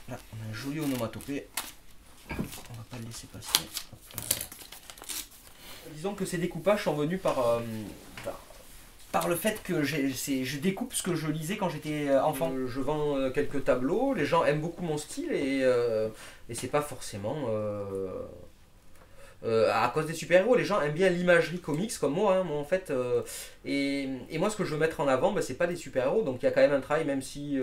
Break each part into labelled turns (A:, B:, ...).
A: Là, on a un joli onomatopée. On va pas le laisser passer. Hop là. Disons que ces découpages sont venus par le fait que je découpe ce que je lisais quand j'étais enfant. Je vends quelques tableaux, les gens aiment beaucoup mon style et c'est pas forcément à cause des super-héros. Les gens aiment bien l'imagerie comics comme moi, hein, moi en fait. Et moi ce que je veux mettre en avant, bah, c'est pas des super-héros, donc il y a quand même un travail, même si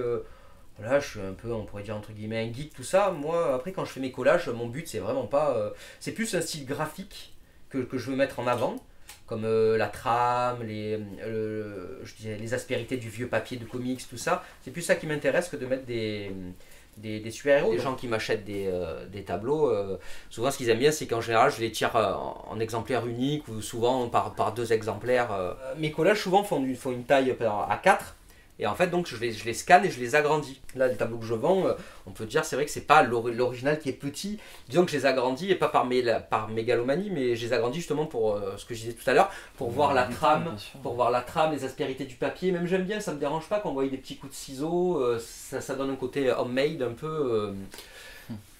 A: voilà, je suis un peu, on pourrait dire entre guillemets, un geek, tout ça. Moi après quand je fais mes collages, mon but c'est vraiment pas... c'est plus un style graphique que je veux mettre en avant comme la trame, je disais, les aspérités du vieux papier de comics, tout ça. C'est plus ça qui m'intéresse que de mettre des super-héros. Les gens qui m'achètent des tableaux, souvent ce qu'ils aiment bien, c'est qu'en général, je les tire en exemplaires uniques ou souvent par deux exemplaires. Mes collages souvent font une taille A4. Et en fait, donc, je les scanne et je les agrandis. Là, les tableaux que je vends, on peut dire, c'est vrai que c'est pas l'original qui est petit. Disons que je les agrandis, et pas par mégalomanie, mais je les agrandis justement pour ce que je disais tout à l'heure, pour voir la trame, les aspérités du papier. Même j'aime bien, ça me dérange pas qu'on voit des petits coups de ciseaux, ça donne un côté homemade un peu.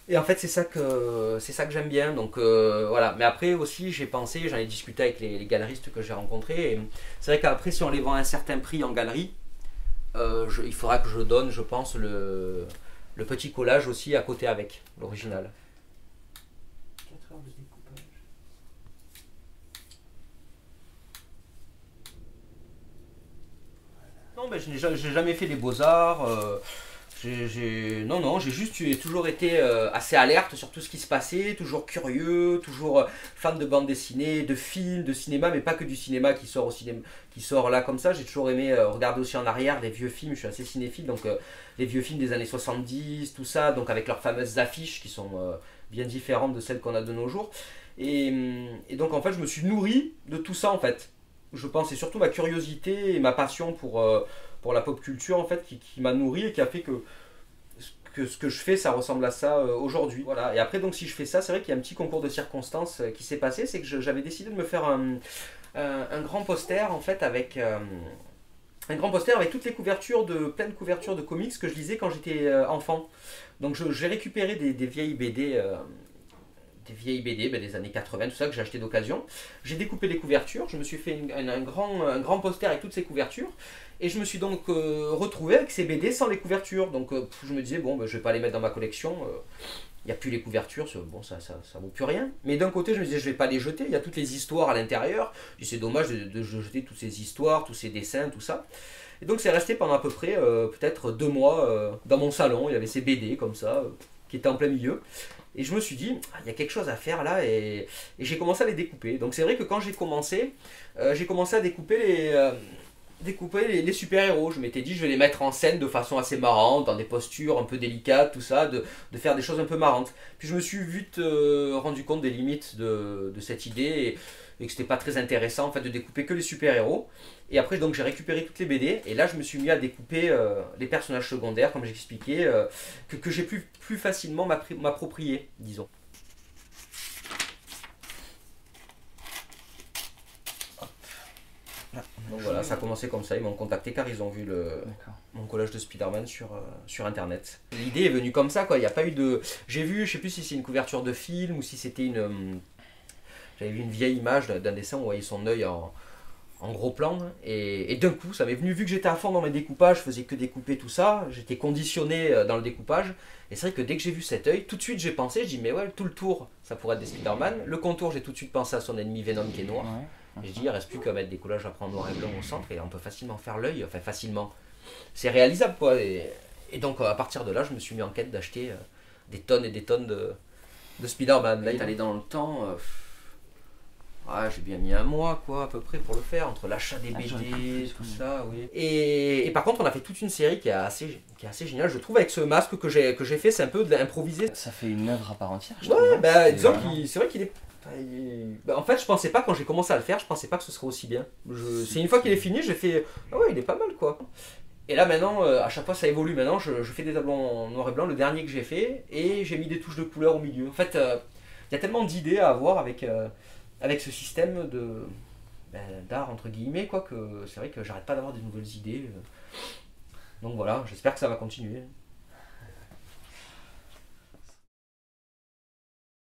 A: Et en fait, c'est ça que j'aime bien. Donc voilà. Mais après aussi, j'ai pensé, j'en ai discuté avec les galeristes que j'ai rencontrés. C'est vrai qu'après, si on les vend à un certain prix en galerie, il faudra que je donne, je pense, le petit collage aussi à côté avec l'original. 4 heures de découpage. Non, mais je n'ai jamais fait les beaux-arts. Non, j'ai toujours été assez alerte sur tout ce qui se passait, toujours curieux, toujours fan de bande dessinée, de films, de cinéma, mais pas que du cinéma qui sort au cinéma, qui sort là comme ça. J'ai toujours aimé regarder aussi en arrière les vieux films, je suis assez cinéphile, donc les vieux films des années 70, tout ça, donc avec leurs fameuses affiches qui sont bien différentes de celles qu'on a de nos jours. Et donc en fait, je me suis nourri de tout ça en fait. Je pense, c'est surtout ma curiosité et ma passion pour la pop culture en fait qui m'a nourri et qui a fait que ce que je fais ça ressemble à ça aujourd'hui. Voilà. Et après donc si je fais ça, c'est vrai qu'il y a un petit concours de circonstances qui s'est passé, c'est que j'avais décidé de me faire un grand poster en fait avec un grand poster avec toutes les couvertures plein de couvertures de comics que je lisais quand j'étais enfant. Donc j'ai récupéré des vieilles BD des années 80, tout ça que j'ai acheté d'occasion. J'ai découpé les couvertures, je me suis fait un grand poster avec toutes ces couvertures, et je me suis donc retrouvé avec ces BD sans les couvertures. Donc je me disais, bon, ben, je vais pas les mettre dans ma collection, il n'y a plus les couvertures, bon, ça vaut plus rien. Mais d'un côté, je me disais, je vais pas les jeter, il y a toutes les histoires à l'intérieur, c'est dommage de jeter toutes ces histoires, tous ces dessins, tout ça. Et donc c'est resté pendant à peu près peut-être 2 mois dans mon salon, il y avait ces BD comme ça, qui étaient en plein milieu. Et je me suis dit, il y a quelque chose à faire là, et j'ai commencé à les découper. Donc c'est vrai que quand j'ai commencé à découper les super-héros. Je m'étais dit, je vais les mettre en scène de façon assez marrante, dans des postures un peu délicates, tout ça, de faire des choses un peu marrantes. Puis je me suis vite rendu compte des limites de cette idée, et que c'était pas très intéressant en fait de découper que les super-héros. Et après donc j'ai récupéré toutes les BD, et là je me suis mis à découper les personnages secondaires, comme j'expliquais, que j'ai plus facilement m'approprier, disons. Donc voilà, ça a commencé comme ça, ils m'ont contacté car ils ont vu mon collage de Spider-Man sur internet. L'idée est venue comme ça, quoi. Il n'y a pas eu de... J'ai vu, je sais plus si c'est une couverture de film ou si c'était j'avais vu une vieille image d'un dessin où on voyait son œil en gros plan, et d'un coup ça m'est venu, vu que j'étais à fond dans mes découpages, je faisais que découper tout ça, j'étais conditionné dans le découpage, et c'est vrai que dès que j'ai vu cet œil, tout de suite j'ai pensé, je dis mais ouais, tout le tour ça pourrait être des Spider-Man, le contour j'ai tout de suite pensé à son ennemi Venom qui est noir, et je dis il reste plus qu'à mettre des collages après en noir et blanc au centre, et on peut facilement faire l'œil, enfin facilement, c'est réalisable quoi, et donc à partir de là je me suis mis en quête d'acheter des tonnes et des tonnes de Spider-Man. Là il est allé dans le temps... Ah, j'ai bien mis 1 mois, quoi, à peu près, pour le faire, entre l'achat des BD, tout ça, oui. Et par contre, on a fait toute une série qui est assez géniale, je trouve, avec ce masque que j'ai fait, c'est un peu improvisé.
B: Ça fait une œuvre à part entière, je
A: trouve. Ouais, bah, disons que c'est vrai qu'il est... Bah, en fait, je pensais pas, quand j'ai commencé à le faire, je pensais pas que ce serait aussi bien. C'est une fois qu'il est fini, j'ai fait, ah ouais, il est pas mal, quoi. Et là, maintenant, à chaque fois, ça évolue. Maintenant, je fais des tableaux en noir et blanc, le dernier que j'ai fait, et j'ai mis des touches de couleur au milieu. En fait, il y a tellement d'idées à avoir avec ce système d'art entre guillemets, quoi, que c'est vrai que j'arrête pas d'avoir des nouvelles idées. Donc voilà, j'espère que ça va continuer.